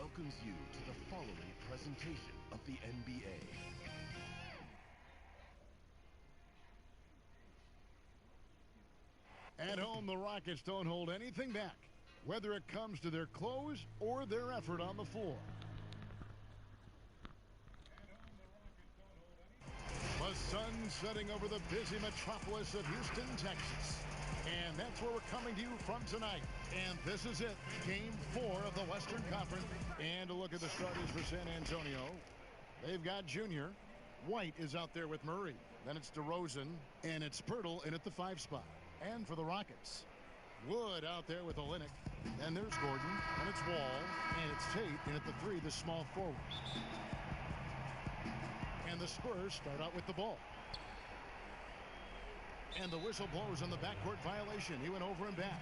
welcomes you to the following presentation of the NBA. At home, the Rockets don't hold anything back, whether it comes to their clothes or their effort on the floor. The sun setting over the busy metropolis of Houston, Texas. And that's where we're coming to you from tonight. And this is it, Game 4 of the Western Conference. And a look at the starters for San Antonio. They've got Junior. White is out there with Murray. Then it's DeRozan, and it's Pirtle in at the 5 spot. And for the Rockets, Wood out there with Olynyk. Then there's Gordon, and it's Wall, and it's Tate in at the 3, the small forward. And the Spurs start out with the ball. And the whistle blows on the backcourt violation. He went over and back.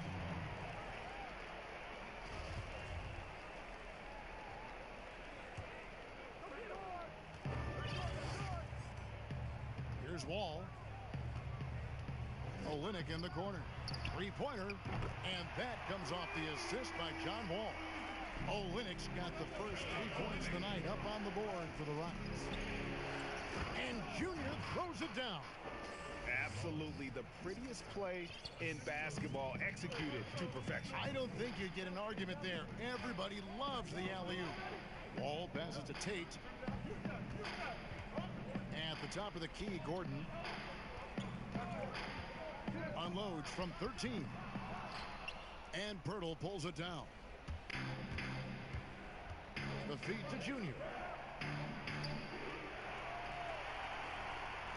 Here's Wall. Olynyk in the corner. Three-pointer. And that comes off the assist by John Wall. Olynyk's got the first 3 points tonight up on the board for the Rockets. And Junior throws it down. Absolutely the prettiest play in basketball, executed to perfection. I don't think you get an argument there. Everybody loves the alley-oop. Wall passes to Tate. At the top of the key, Gordon unloads from 13. And Pirtle pulls it down. The feed to Junior.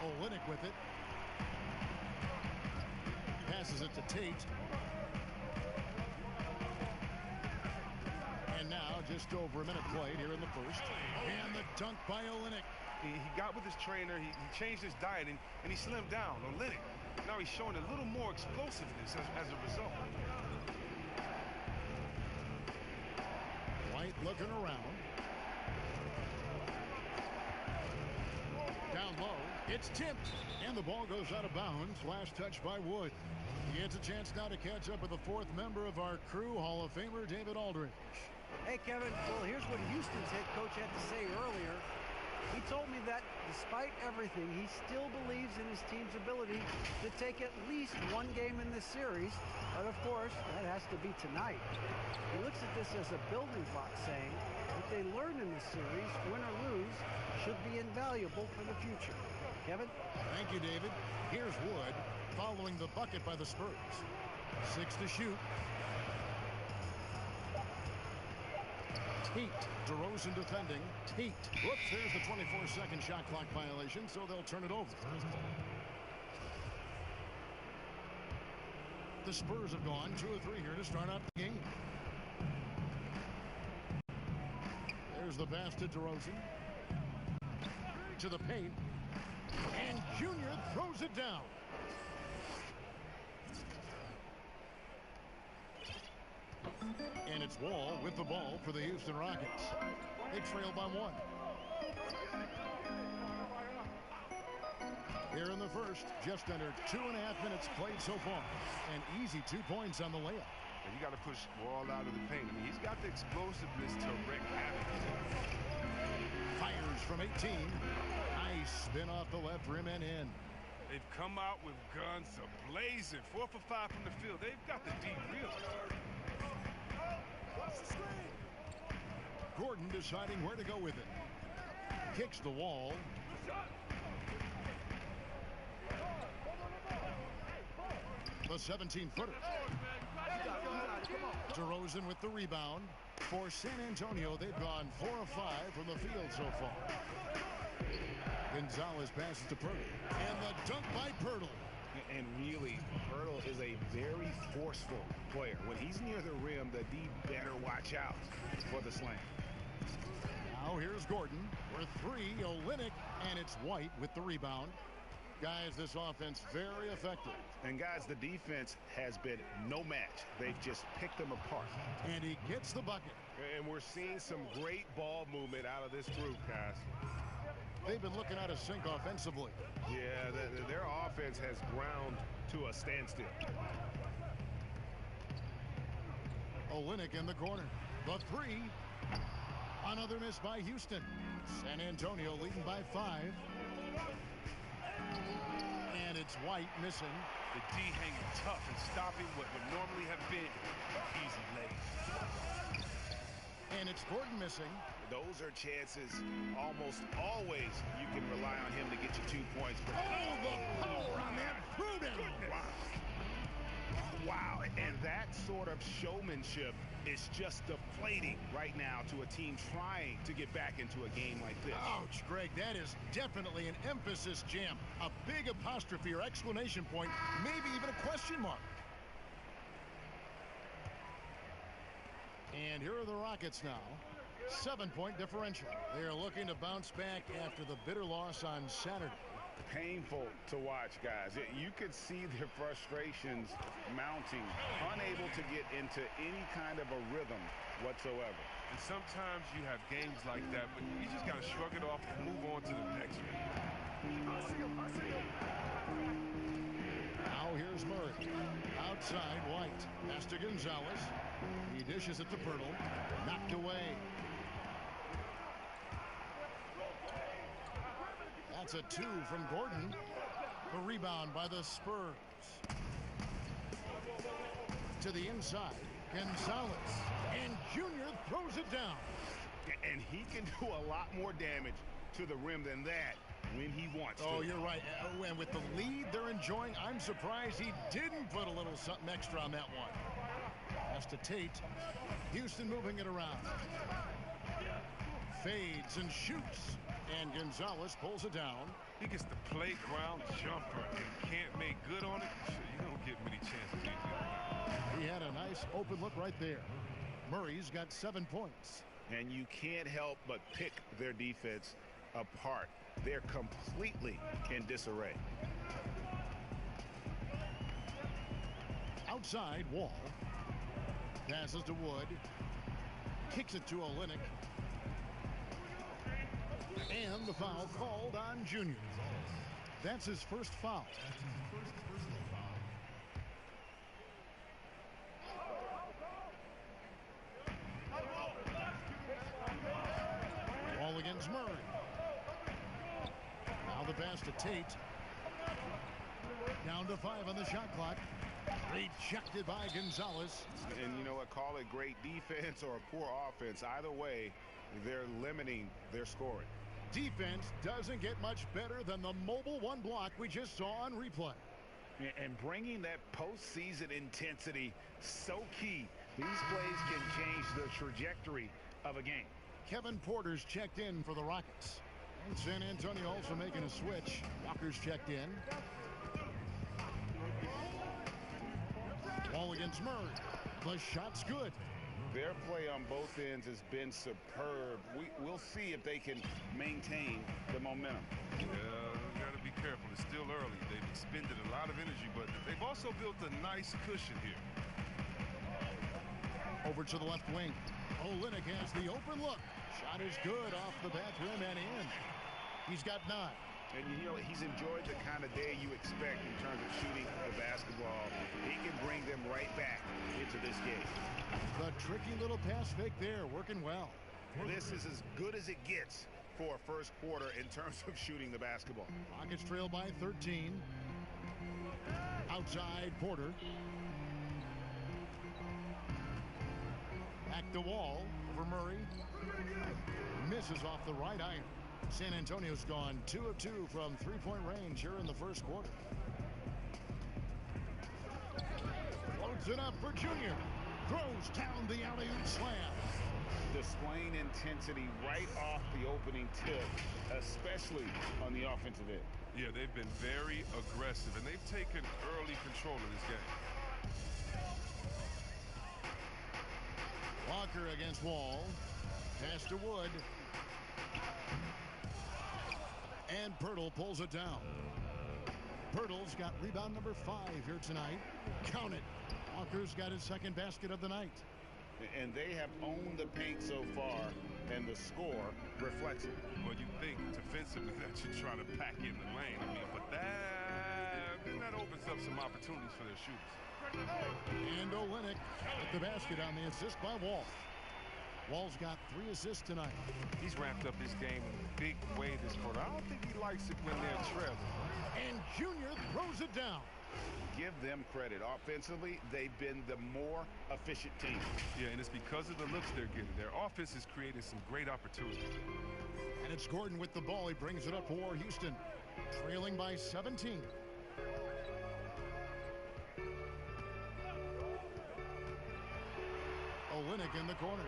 Olynyk with it. Passes it to Tate. And now just over a minute played here in the first. And the dunk by Olynyk. He got with his trainer. He changed his diet, and he slimmed down. Olynyk, now he's showing a little more explosiveness as a result. White looking around. Down low, it's tipped, and the ball goes out of bounds. Last touch by Wood. He gets a chance now to catch up with the fourth member of our crew, Hall of Famer David Aldridge. Hey, Kevin. Well, here's what Houston's head coach had to say earlier. He told me that despite everything, he still believes in his team's ability to take at least one game in this series. But, of course, that has to be tonight. He looks at this as a building block, saying what they learn in this series, win or lose, should be invaluable for the future. Kevin? Thank you, David. Here's Wood following the bucket by the Spurs. 6 to shoot. Tate. DeRozan defending. Tate. Whoops, there's the 24-second shot clock violation, so they'll turn it over. The Spurs have gone 2 of 3 here to start out the game. There's the pass to DeRozan. To the paint. And Junior throws it down. And it's Wall with the ball for the Houston Rockets. They trail by 1. Here in the first, just under 2.5 minutes played so far. An easy 2 points on the layup. And you got to push Wall out of the paint. I mean, he's got the explosiveness to wreak havoc. Fires from 18. Nice spin off the left rim and in. They've come out with guns a-blazing. 4 for 5 from the field. They've got the deep real. Gordon deciding where to go with it. Kicks the Wall. The 17-footer. DeRozan with the rebound. For San Antonio, they've gone 4 of 5 from the field so far. Gonzalez passes to Pirtle. And the dunk by Pirtle. And really, Pirtle is a very forceful player. When he's near the rim, the D better watch out for the slam. Now here's Gordon for 3. Olynyk, and it's White with the rebound. Guys, this offense very effective. And guys, the defense has been no match. They've just picked them apart. And he gets the bucket. And we're seeing some great ball movement out of this group, guys. They've been looking out of sync offensively. Yeah, their offense has ground to a standstill. Olynyk in the corner. The 3. Another miss by Houston. San Antonio leading by 5. And it's White missing. The D hanging tough and stopping what would normally have been an easy lay. And it's Gordon missing. Those are chances almost always you can rely on him to get you 2 points. But oh, the power on that Pruden. Wow, and that sort of showmanship is just deflating right now to a team trying to get back into a game like this. Ouch, Greg, that is definitely an emphasis jam. A big apostrophe or exclamation point, maybe even a question mark. And here are the Rockets now. 7-point differential. They are looking to bounce back after the bitter loss on Saturday. Painful to watch, guys. You could see their frustrations mounting, unable to get into any kind of a rhythm whatsoever. And sometimes you have games like that, but you just got to shrug it off and move on to the next one. Now here's Murray. Outside, White. Pass to Gonzalez. He dishes it to Pirtle. Knocked away. That's a 2 from Gordon. A rebound by the Spurs. To the inside, Gonzalez. And Junior throws it down. And he can do a lot more damage to the rim than that when he wants to. Oh, you're right. And with the lead they're enjoying, I'm surprised he didn't put a little something extra on that one. Pass to Tate. Houston moving it around. Fades and shoots. And Gonzalez pulls it down. He gets the playground jumper and can't make good on it. You don't get many chances. He had a nice open look right there. Murray's got 7 points. And you can't help but pick their defense apart. They're completely in disarray. Outside, Wall. Passes to Wood. Kicks it to Olynyk. And the foul called on Junior. That's his first foul. Ball against Murray. Now the pass to Tate. Down to 5 on the shot clock. Rejected by Gonzalez. And you know what? Call it great defense or poor offense. Either way, they're limiting their scoring. Defense doesn't get much better than the mobile one block we just saw on replay. And bringing that postseason intensity, so key. These plays can change the trajectory of a game. Kevin Porter's checked in for the Rockets. And San Antonio also making a switch. Walker's checked in. Ball against Murray. The shot's good. Their play on both ends has been superb. We'll see if they can maintain the momentum. Got to be careful. It's still early. They've expended a lot of energy, but they've also built a nice cushion here. Over to the left wing. Olynyk has the open look. Shot is good off the back rim and in. He's got 9. And you know, he's enjoyed the kind of day you expect in terms of shooting the basketball. He can bring them right back into this game. The tricky little pass fake there, working well. This is as good as it gets for a first quarter in terms of shooting the basketball. Rockets trail by 13. Outside, Porter. Back to Wall over Murray. Misses off the right iron. San Antonio's gone 2 of 2 from three-point range here in the first quarter. Floats it up for Junior. Throws down the alley-oop slam. Displaying intensity right off the opening tip, especially on the offensive end. Yeah, they've been very aggressive, and they've taken early control of this game. Walker against Wall. Pass to Wood. And Pirtle pulls it down. Pirtle's got rebound number 5 here tonight. Count it. Walker's got his second basket of the night. And they have owned the paint so far, and the score reflects it. Well, you think defensively that you try to pack in the lane. I mean, but that opens up some opportunities for their shooters. And Olynyk at the basket on the assist by Wall. Wall's got 3 assists tonight. He's ramped up his game in a big way this quarter. I don't think he likes it when they're trailing. And Junior throws it down. Give them credit. Offensively, they've been the more efficient team. Yeah, and it's because of the looks they're getting. Their offense is creating some great opportunities. And it's Gordon with the ball. He brings it up for Houston, trailing by 17. Olynyk in the corner.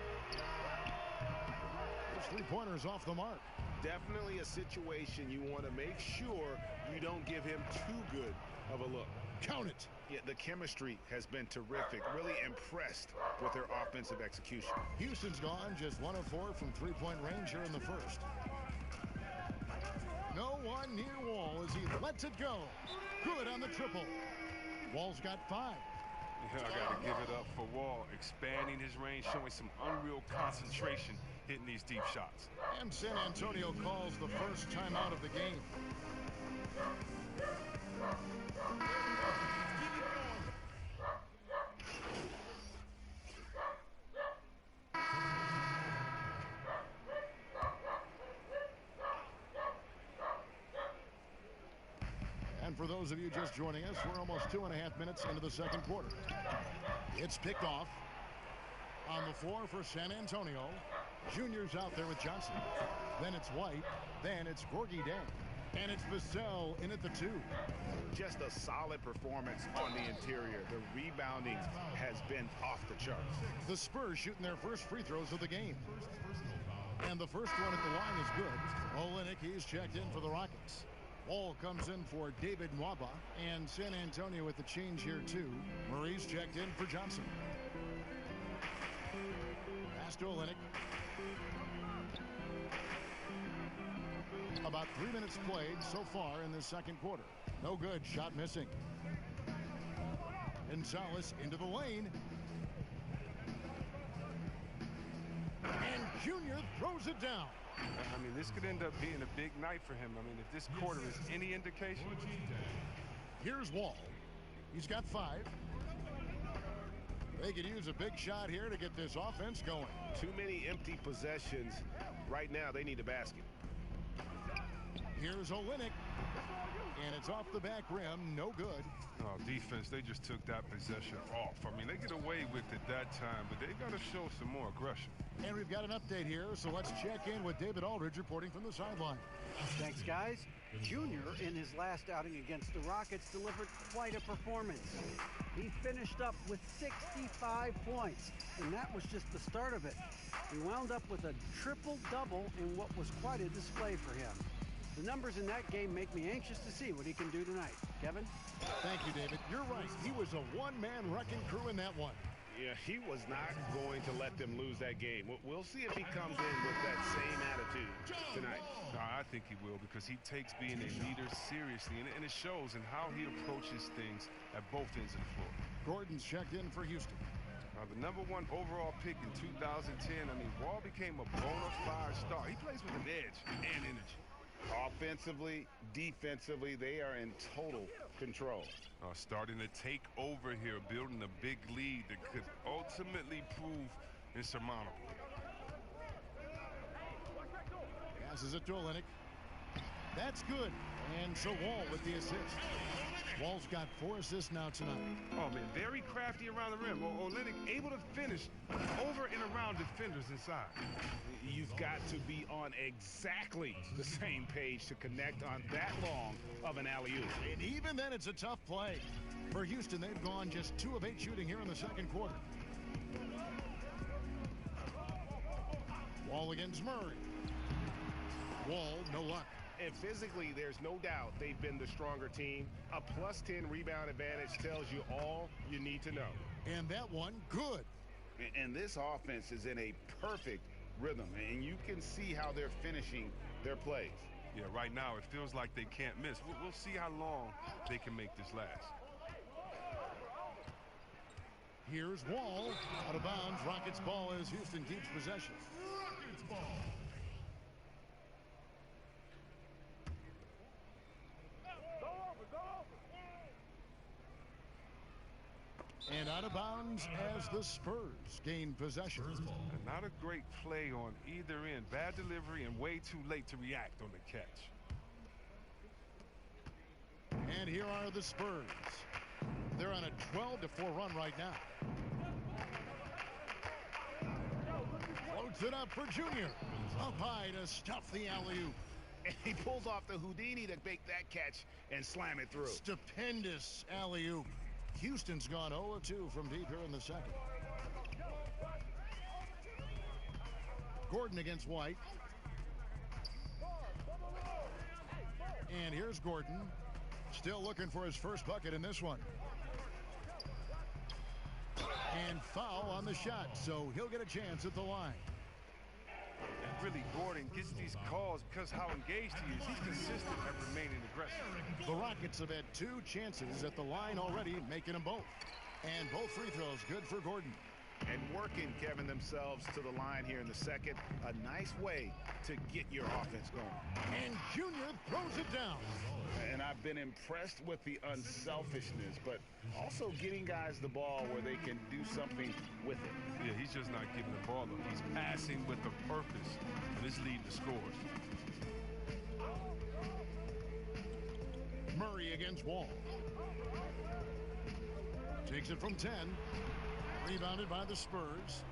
Those 3-pointers off the mark. Definitely a situation you want to make sure you don't give him too good of a look. Count it. Yeah, the chemistry has been terrific. Really impressed with their offensive execution. Houston's gone just 1 of 4 from 3-point range here in the first. No one near Wall as he lets it go. Good on the triple. Wall's got 5. Yeah, I got to give it up for Wall, expanding his range, showing some unreal concentration, hitting these deep shots. And San Antonio calls the first timeout of the game. And for those of you just joining us, we're almost 2.5 minutes into the second quarter. It's picked off. On the floor for San Antonio. Junior's out there with Johnson. Then it's White. Then it's Gorgie Dang. And it's Vassell in at the 2. Just a solid performance on the interior. The rebounding has been off the charts. The Spurs shooting their first free throws of the game. And the first one at the line is good. Olynyk, he's checked in for the Rockets. Wall comes in for David Nwaba. And San Antonio with the change here too. Murray's checked in for Johnson. Pass to Olynyk. About 3 minutes played so far in the second quarter. No good. Shot missing. Gonzalez into the lane. And Junior throws it down. I mean, this could end up being a big night for him. I mean, if this quarter is any indication. Here's Wall. He's got 5. They could use a big shot here to get this offense going. Too many empty possessions. Right now, they need a basket. Here's Olynyk. And it's off the back rim. No good. Oh, defense, they just took that possession off. I mean, they get away with it that time, but they got to show some more aggression. And we've got an update here, so let's check in with David Aldridge reporting from the sideline. Thanks, guys. Junior, in his last outing against the Rockets, delivered quite a performance. He finished up with 65 points, and that was just the start of it. He wound up with a triple-double in what was quite a display for him. The numbers in that game make me anxious to see what he can do tonight. Kevin? Thank you, David. You're right. He was a one-man wrecking crew in that one. Yeah, he was not going to let them lose that game. We'll see if he comes in with that same attitude tonight. No, I think he will, because he takes being a leader seriously, and it shows in how he approaches things at both ends of the floor. Gordon's checked in for Houston. The #1 overall pick in 2010, I mean, Wall became a bona fide star. He plays with an edge and energy. Offensively, defensively, they are in total control. Starting to take over here, building a big lead that could ultimately prove insurmountable. Passes it to Olynyk. That's good. And so Wall with the assist. Wall's got 4 assists now tonight. Oh, man, very crafty around the rim. Olynyk able to finish over and around defenders inside. You've got to be on exactly the same page to connect on that long of an alley-oop. And even then, it's a tough play. For Houston, they've gone just 2 of 8 shooting here in the second quarter. Wall against Murray. Wall, no luck. And physically, there's no doubt they've been the stronger team. A +10 rebound advantage tells you all you need to know. And that one, good. And this offense is in a perfect rhythm, and you can see how they're finishing their plays. Yeah, right now it feels like they can't miss. We'll see how long they can make this last. Here's Wall. Out of bounds. Rockets ball as Houston keeps possession. Rockets ball. And out of bounds as the Spurs gain possession. And not a great play on either end. Bad delivery and way too late to react on the catch. And here are the Spurs. They're on a 12-4 run right now. Floats it up for Junior. Up high to stuff the alley-oop. And he pulls off the Houdini to make that catch and slam it through. Stupendous alley-oop. Houston's gone 0-2 from deep here in the second. Gordon against White. And here's Gordon. Still looking for his first bucket in this one. And foul on the shot, so he'll get a chance at the line. And really, Gordon gets these calls because how engaged he is. He's consistent at remaining aggressive. The Rockets have had 2 chances at the line already, making them both. And both free throws good for Gordon. And working, Kevin, themselves to the line here in the second. A nice way to get your offense going. And Junior throws it down. And I've been impressed with the unselfishness, but also getting guys the ball where they can do something with it. Yeah, he's just not giving the ball up. He's passing with a purpose, and it's leading to scores. Murray against Wall. Takes it from 10. Rebounded by the Spurs.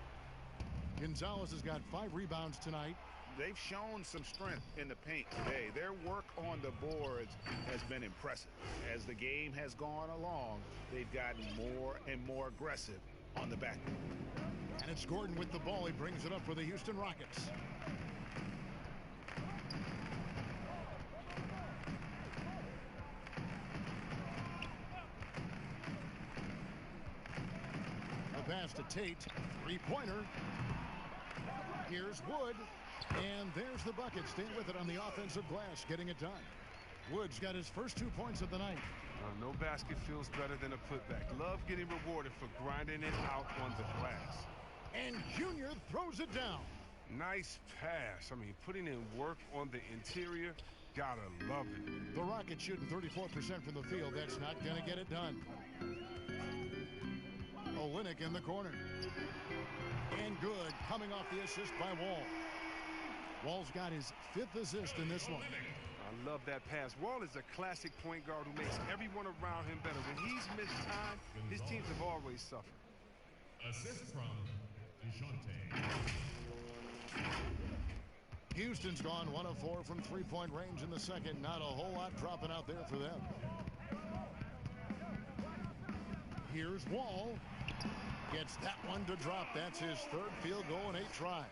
Gonzalez has got 5 rebounds tonight. They've shown some strength in the paint today. Their work on the boards has been impressive. As the game has gone along, they've gotten more and more aggressive on the back. And it's Gordon with the ball. He brings it up for the Houston Rockets. A pass to Tate. 3-pointer. Here's Wood. And there's the bucket. Staying with it on the offensive glass, getting it done. Wood's got his first 2 points of the night. No basket feels better than a putback. Love getting rewarded for grinding it out on the glass. And Junior throws it down. Nice pass. I mean, putting in work on the interior. Gotta love it. The Rockets shooting 34% from the field. That's not going to get it done. Olynyk in the corner. And good, coming off the assist by Wall. Wall's got his 5th assist in this one. I love that pass. Wall is a classic point guard who makes everyone around him better. When he's missed time, his teams have always suffered. Assist from DeJounte. Houston's gone 1 of 4 from 3-point range in the second. Not a whole lot dropping out there for them. Here's Wall. Gets that one to drop. That's his 3rd field goal in 8 tries.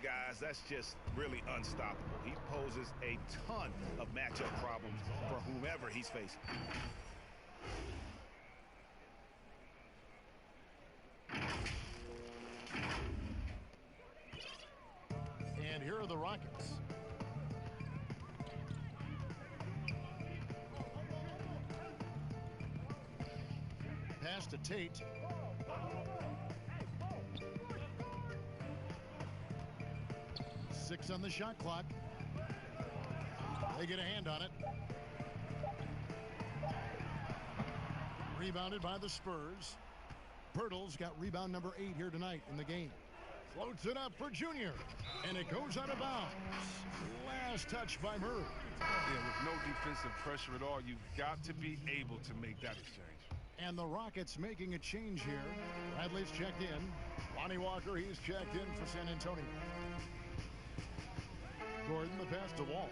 Guys, that's just really unstoppable. He poses a ton of matchup problems for whomever he's facing. And here are the Rockets. Pass to Tate. Six on the shot clock. They get a hand on it. Rebounded by the Spurs. Pirtle's got rebound number 8 here tonight in the game. Floats it up for Junior. And it goes out of bounds. Last touch by Murray. Yeah, with no defensive pressure at all, you've got to be able to make that exchange. And the Rockets making a change here. Bradley's checked in. Lonnie Walker, he's checked in for San Antonio. Gordon, the pass to Wall.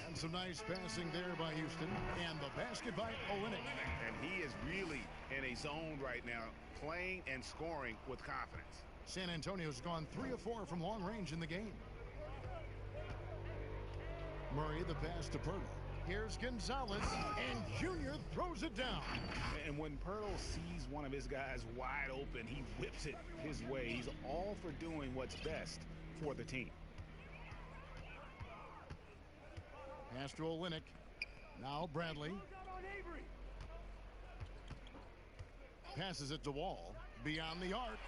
And some nice passing there by Houston. And the basket by Olynyk. And he is really in a zone right now, playing and scoring with confidence. San Antonio's gone 3 of 4 from long range in the game. Murray, the pass to Pirtle. Here's Gonzalez, and Junior throws it down. And when Pirtle sees one of his guys wide open, he whips it his way. He's all for doing what's best for the team. Pass to Olynyk. Now Bradley. Passes it to Wall. Beyond the arc.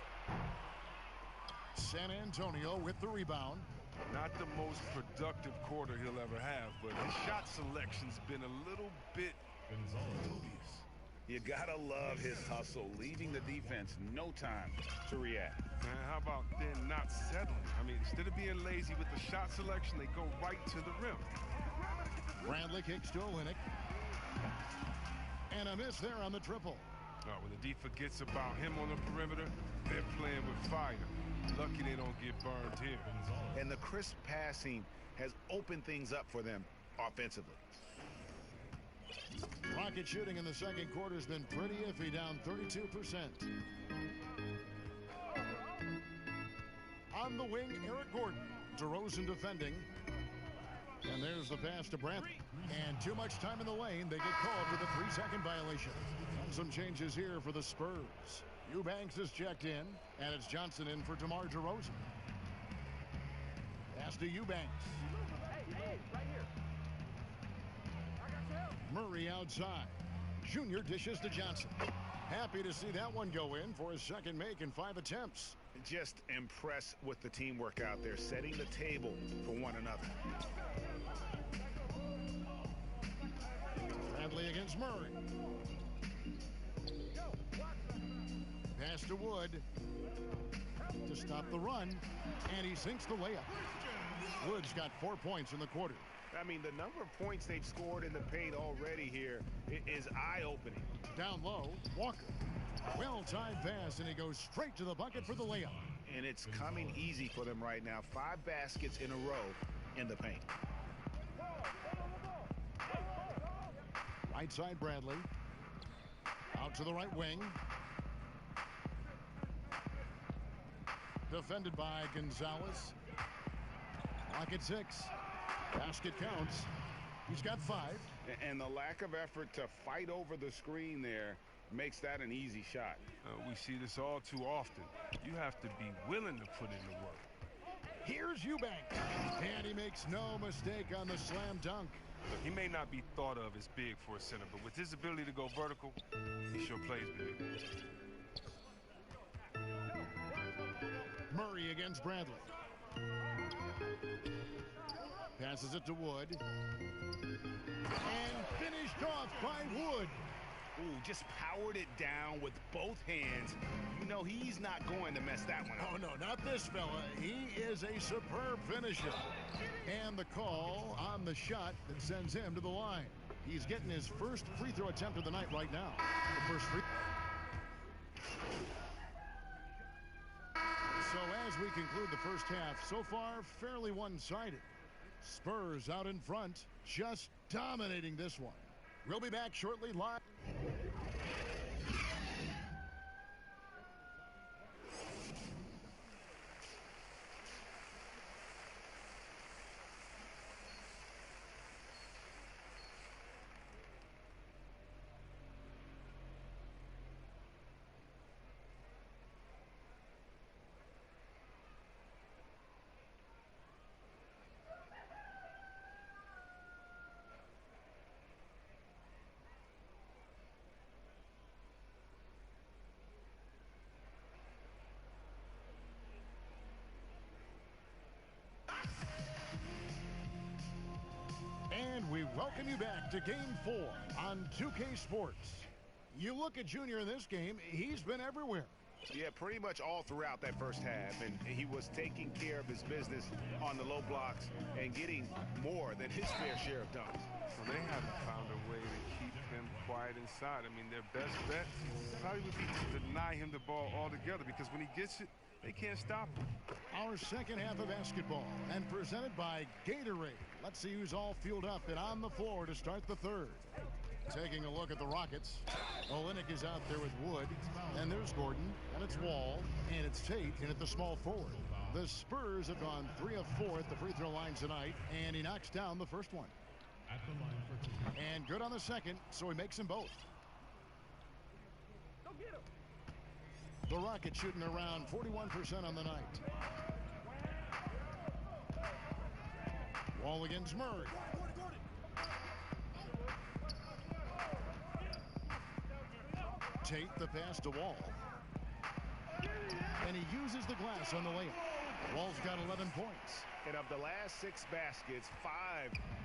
San Antonio with the rebound. Not the most productive quarter he'll ever have, but his shot selection's been a little bit dubious. You gotta love his hustle, leaving the defense no time to react. Man, how about then not settling? I mean, instead of being lazy with the shot selection, they go right to the rim. Bradley kicks to Olynyk. And a miss there on the triple. When the D forgets about him on the perimeter, they're playing with fire. Lucky they don't get burned here. And the crisp passing has opened things up for them offensively. Rocket shooting in the second quarter has been pretty iffy, down 32%. On the wing, Eric Gordon. DeRozan defending. And there's the pass to Bradley. And too much time in the lane. They get called for the 3-second violation. Some changes here for the Spurs. Eubanks is checked in, and it's Johnson in for DeMar DeRozan. Pass to Eubanks. Hey, right here. Murray outside. Junior dishes to Johnson. Happy to see that one go in for his second make in 5 attempts. Just impressed with the teamwork out there, setting the table for one another. Bradley against Murray. Pass to Wood to stop the run, and he sinks the layup. Wood's got 4 points in the quarter. I mean, the number of points they've scored in the paint already here is eye-opening. Down low, Walker. Well-timed pass, and he goes straight to the bucket for the layup. And it's coming easy for them right now. 5 baskets in a row in the paint. Right side, Bradley. Out to the right wing. Defended by Gonzalez. Rocket 6. Basket counts. He's got 5. And the lack of effort to fight over the screen there makes that an easy shot. We see this all too often. You have to be willing to put in the work. Here's Eubanks. And he makes no mistake on the slam dunk. Look, he may not be thought of as big for a center, but with his ability to go vertical, he sure plays big. Murray against Bradley. Passes it to Wood. And finished off by Wood. Ooh, just powered it down with both hands. You know he's not going to mess that one up. Oh, no, not this fella. He is a superb finisher. And the call on the shot that sends him to the line. He's getting his first free throw attempt of the night right now. The first free. So as we conclude the first half, so far fairly one-sided. Spurs out in front, just dominating this one. We'll be back shortly live. And we welcome you back to Game 4 on 2K Sports. You look at Junior in this game, he's been everywhere. Yeah, pretty much all throughout that first half, and he was taking care of his business on the low blocks and getting more than his fair share of dunks. Well, they haven't found a way to keep him quiet inside. I mean, their best bet probably would be to deny him the ball altogether, because when he gets it, they can't stop him. Our second half of basketball, and presented by Gatorade. Let's see who's all fueled up and on the floor to start the third. Taking a look at the Rockets. Olynyk is out there with Wood. And there's Gordon. And it's Wall. And it's Tate in at the small forward. The Spurs have gone 3 of 4 at the free throw line tonight. And he knocks down the first one. And good on the second, so he makes them both. The Rockets shooting around 41% on the night. Wall against Murray. Tate the pass to Wall. And he uses the glass on the layup. Wall's got 11 points. And of the last 6 baskets, 5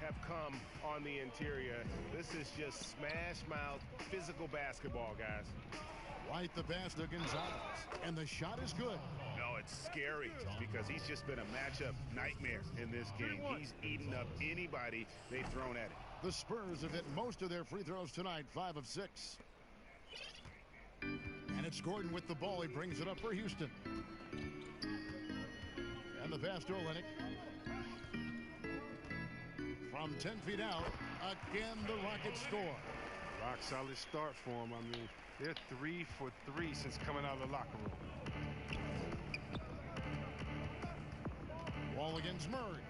have come on the interior. This is just smash mouth physical basketball, guys. White the pass to Gonzalez, and the shot is good. No, it's scary because he's just been a matchup nightmare in this game. He's eaten up anybody they've thrown at him. The Spurs have hit most of their free throws tonight, 5 of 6. And it's Gordon with the ball. He brings it up for Houston. And the pass to Olynyk. From 10 feet out, again the Rockets score. Rock solid start for him. I mean, they're 3 for 3 since coming out of the locker room. Wall against Murray.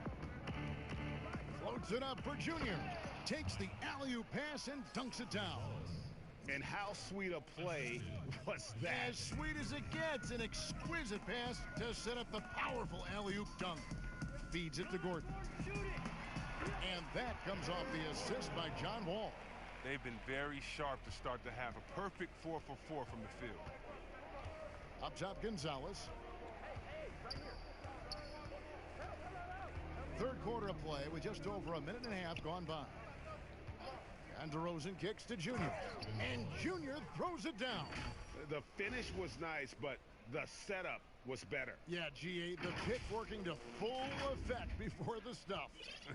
Floats it up for Junior. Takes the alley-oop pass and dunks it down. And how sweet a play was that? As sweet as it gets, an exquisite pass to set up the powerful alley-oop dunk. Feeds it to Gordon. And that comes off the assist by John Wall. They've been very sharp to start the half. A perfect 4 for 4 from the field. Up top, Gonzalez. Third quarter of play with just over a minute and a half gone by. And DeRozan kicks to Junior. And Junior throws it down. The finish was nice, but the setup was better. Yeah, G8, the pick working to full effect before the stuff.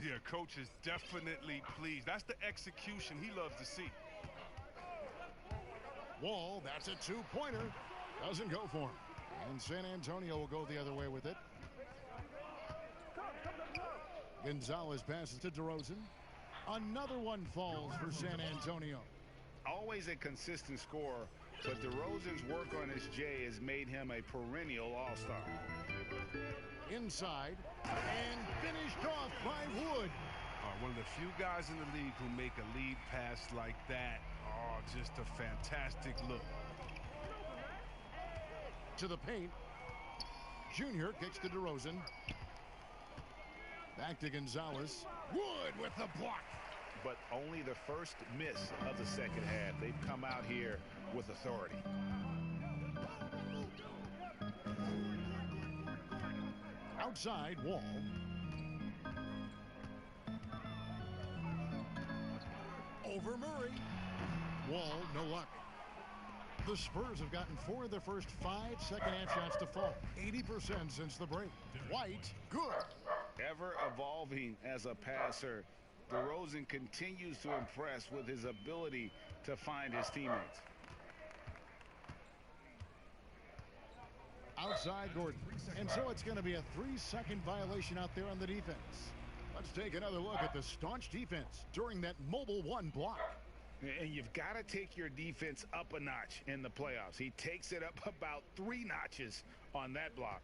Yeah, coach is definitely pleased. That's the execution he loves to see. Wall, that's a two-pointer. Doesn't go for him. And San Antonio will go the other way with it. Gonzalez passes to DeRozan. Another one falls for San Antonio. Always a consistent scorer, but DeRozan's work on his J has made him a perennial all-star. Inside, and finished off by Wood. One of the few guys in the league who make a lead pass like that. Oh, just a fantastic look. To the paint. Junior kicks to DeRozan. Back to Gonzalez. Wood with the block. But only the first miss of the second half. They've come out here with authority. Outside, Wall. Over Murray. Wall, no luck. The Spurs have gotten 4 of their first 5 second-half shots to fall. 80% since the break. White, good. Ever evolving as a passer, DeRozan continues to impress with his ability to find his teammates. Outside Gordon. And so it's going to be a 3-second violation out there on the defense. Let's take another look at the staunch defense during that mobile 1 block. And you've got to take your defense up a notch in the playoffs. He takes it up about 3 notches on that block.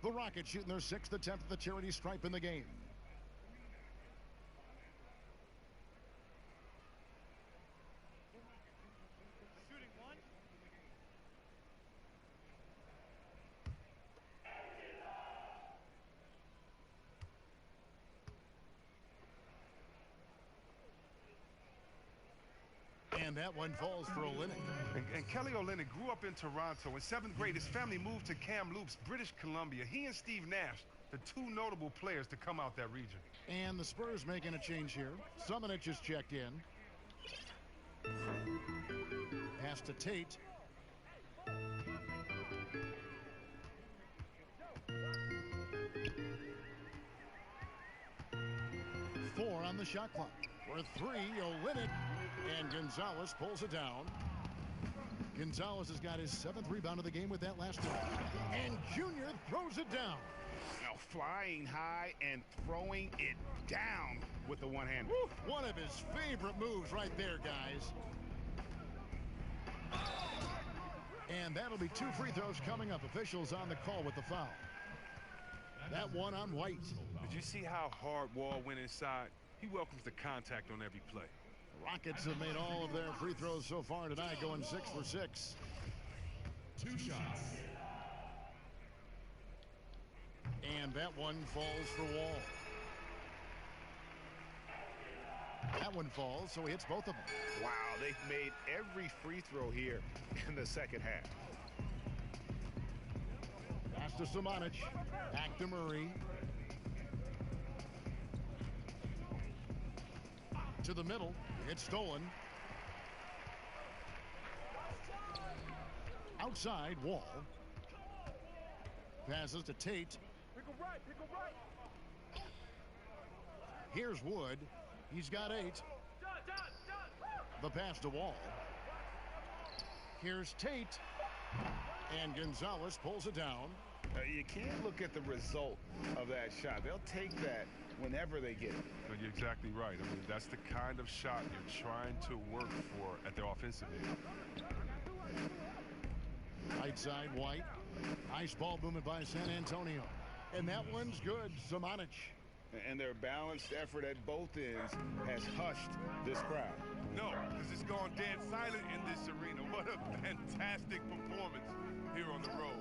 The Rockets shooting their 6th attempt at the charity stripe in the game. Shooting 1. And that one falls for Olynyk. And Kelly Olynyk grew up in Toronto. In 7th grade, his family moved to Kamloops, British Columbia. He and Steve Nash, the 2 notable players to come out that region. And the Spurs making a change here. Summonich is checked in. Pass to Tate. Four on the shot clock. For 3, Olynyk. And Gonzalez pulls it down. Gonzalez has got his 7th rebound of the game with that last one. And Junior throws it down. Now flying high and throwing it down with the one-hand. One of his favorite moves right there, guys. And that'll be 2 free throws coming up. Officials on the call with the foul. That one on White. Did you see how hard Wall went inside? He welcomes the contact on every play. Rockets have made all of their free throws so far tonight, going 6 for 6. 2 shots. And that one falls for Wall. That one falls, so he hits both of them. Wow, they've made every free throw here in the second half. to Samanic. Back to Murray. To the middle. It's stolen. Outside, Wall. Passes to Tate. Here's Wood. He's got 8. The pass to Wall. Here's Tate. And Gonzalez pulls it down. You can't look at the result of that shot. They'll take that whenever they get it. No, you're exactly right. I mean, that's the kind of shot you're trying to work for at their offensive end. Right side, White. Nice ball movement by San Antonio. And that one's good. Samanic. And their balanced effort at both ends has hushed this crowd. No, because it's gone dead silent in this arena. What a fantastic performance here on the road.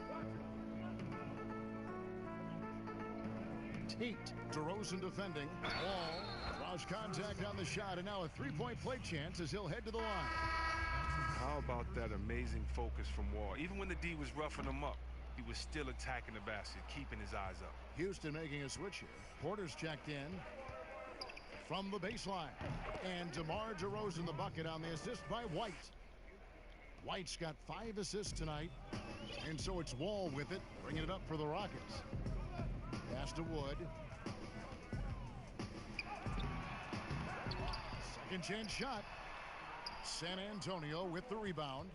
Tate, DeRozan defending. Wall draws contact on the shot, and now a three-point play chance as he'll head to the line. How about that amazing focus from Wall? Even when the D was roughing him up, he was still attacking the basket, keeping his eyes up. Houston making a switch here. Porter's checked in from the baseline. And DeMar DeRozan the bucket on the assist by White. White's got 5 assists tonight. And so it's Wall with it, bringing it up for the Rockets. Pass to Wood. Second chance shot. San Antonio with the rebound.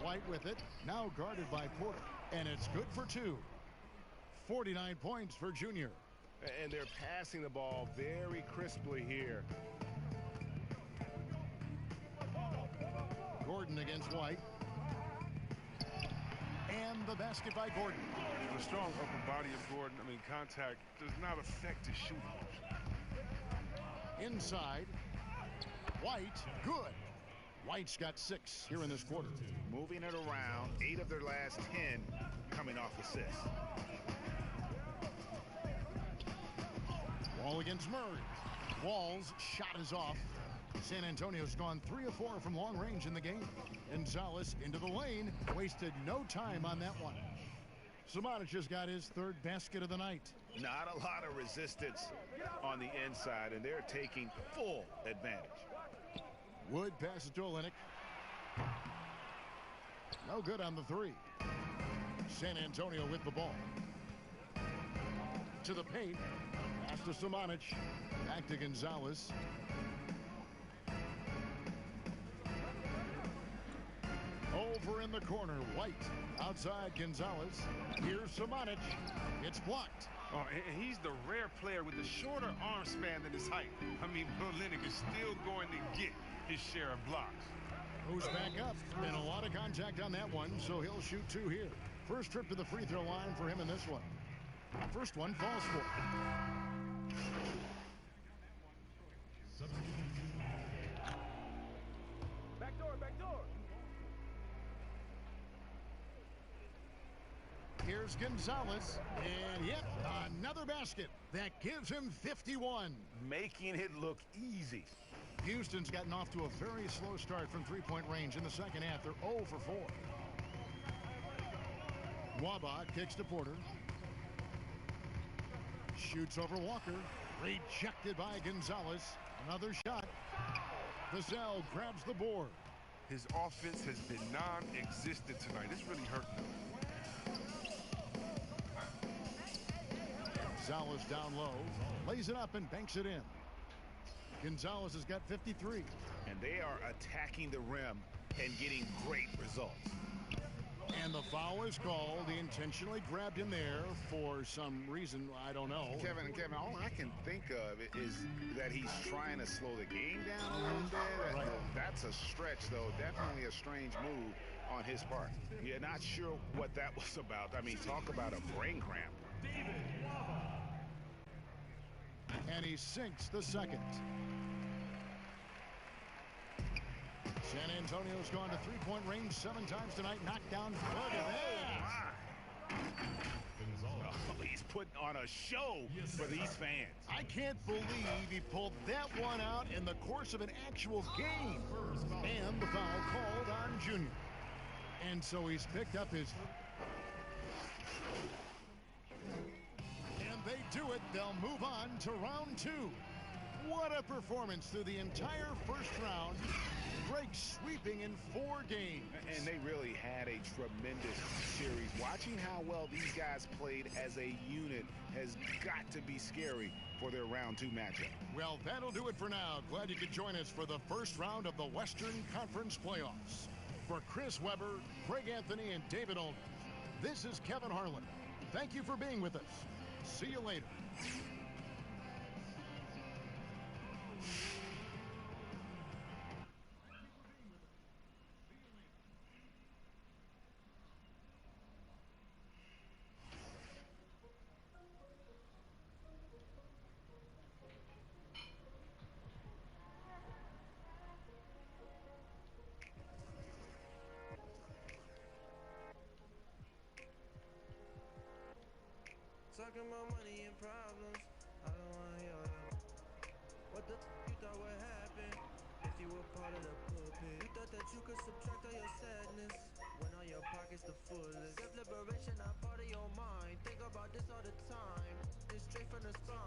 White with it. Now guarded by Porter. And it's good for 2. 49 points for Junior. And they're passing the ball very crisply here. Gordon against White. And the basket by Gordon. The strong upper body of Gordon, I mean, contact does not affect his shooting. Inside. White, good. White's got 6 here in this quarter. Moving it around, 8 of their last 10 coming off assists. Wall against Murray. Wall's shot is off. San Antonio's gone 3 of 4 from long range in the game. Gonzalez into the lane. Wasted no time on that one. Samanic has got his 3rd basket of the night. Not a lot of resistance on the inside, and they're taking full advantage. Wood passes to Olynyk. No good on the 3. San Antonio with the ball. To the paint. Pass to Samanic. Back to Gonzalez. Over in the corner, White. Outside Gonzalez. Here's Samanic. It's blocked. Oh, and he's the rare player with the shorter arm span than his height. I mean, Olynyk is still going to get his share of blocks. Moves back up, and a lot of contact on that one, so he'll shoot 2 here. First trip to the free throw line for him in this one. First one falls for. Back door, back door. Here's Gonzalez, and yep, another basket. That gives him 51. Making it look easy. Houston's gotten off to a very slow start from three-point range in the second half. They're 0 for 4. Waba kicks to Porter. Shoots over Walker. Rejected by Gonzalez. Another shot. Vassell grabs the board. His offense has been non-existent tonight. It's really hurting him. Gonzalez down low. Lays it up and banks it in. Gonzalez has got 53. And they are attacking the rim and getting great results. And the foul is called. He intentionally grabbed him there for some reason. I don't know. Kevin, all I can think of is that he's trying to slow the game down a little bit. Right. That's a stretch, though. Definitely a strange move on his part. You're not sure what that was about. I mean, talk about a brain cramp. And he sinks the second. San Antonio's gone to three-point range 7 times tonight. Knocked down. Look at that. Oh, he's putting on a show for these fans. I can't believe he pulled that one out in the course of an actual game. And the foul called on Junior. And so he's picked up his... And they do it. They'll move on to round 2. What a performance through the entire first round. Greg sweeping in 4 games. And they really had a tremendous series. Watching how well these guys played as a unit has got to be scary for their round 2 matchup. Well, that'll do it for now. Glad you could join us for the first round of the Western Conference Playoffs. For Chris Webber, Craig Anthony, and David Olney, this is Kevin Harlan. Thank you for being with us. See you later. Talking about money and problems, I don't wanna hear them. What the you thought would happen if you were part of the pulpit? You thought that you could subtract all your sadness when all your pockets the fullest. Self-liberation not part of your mind. Think about this all the time. It's straight from the spine.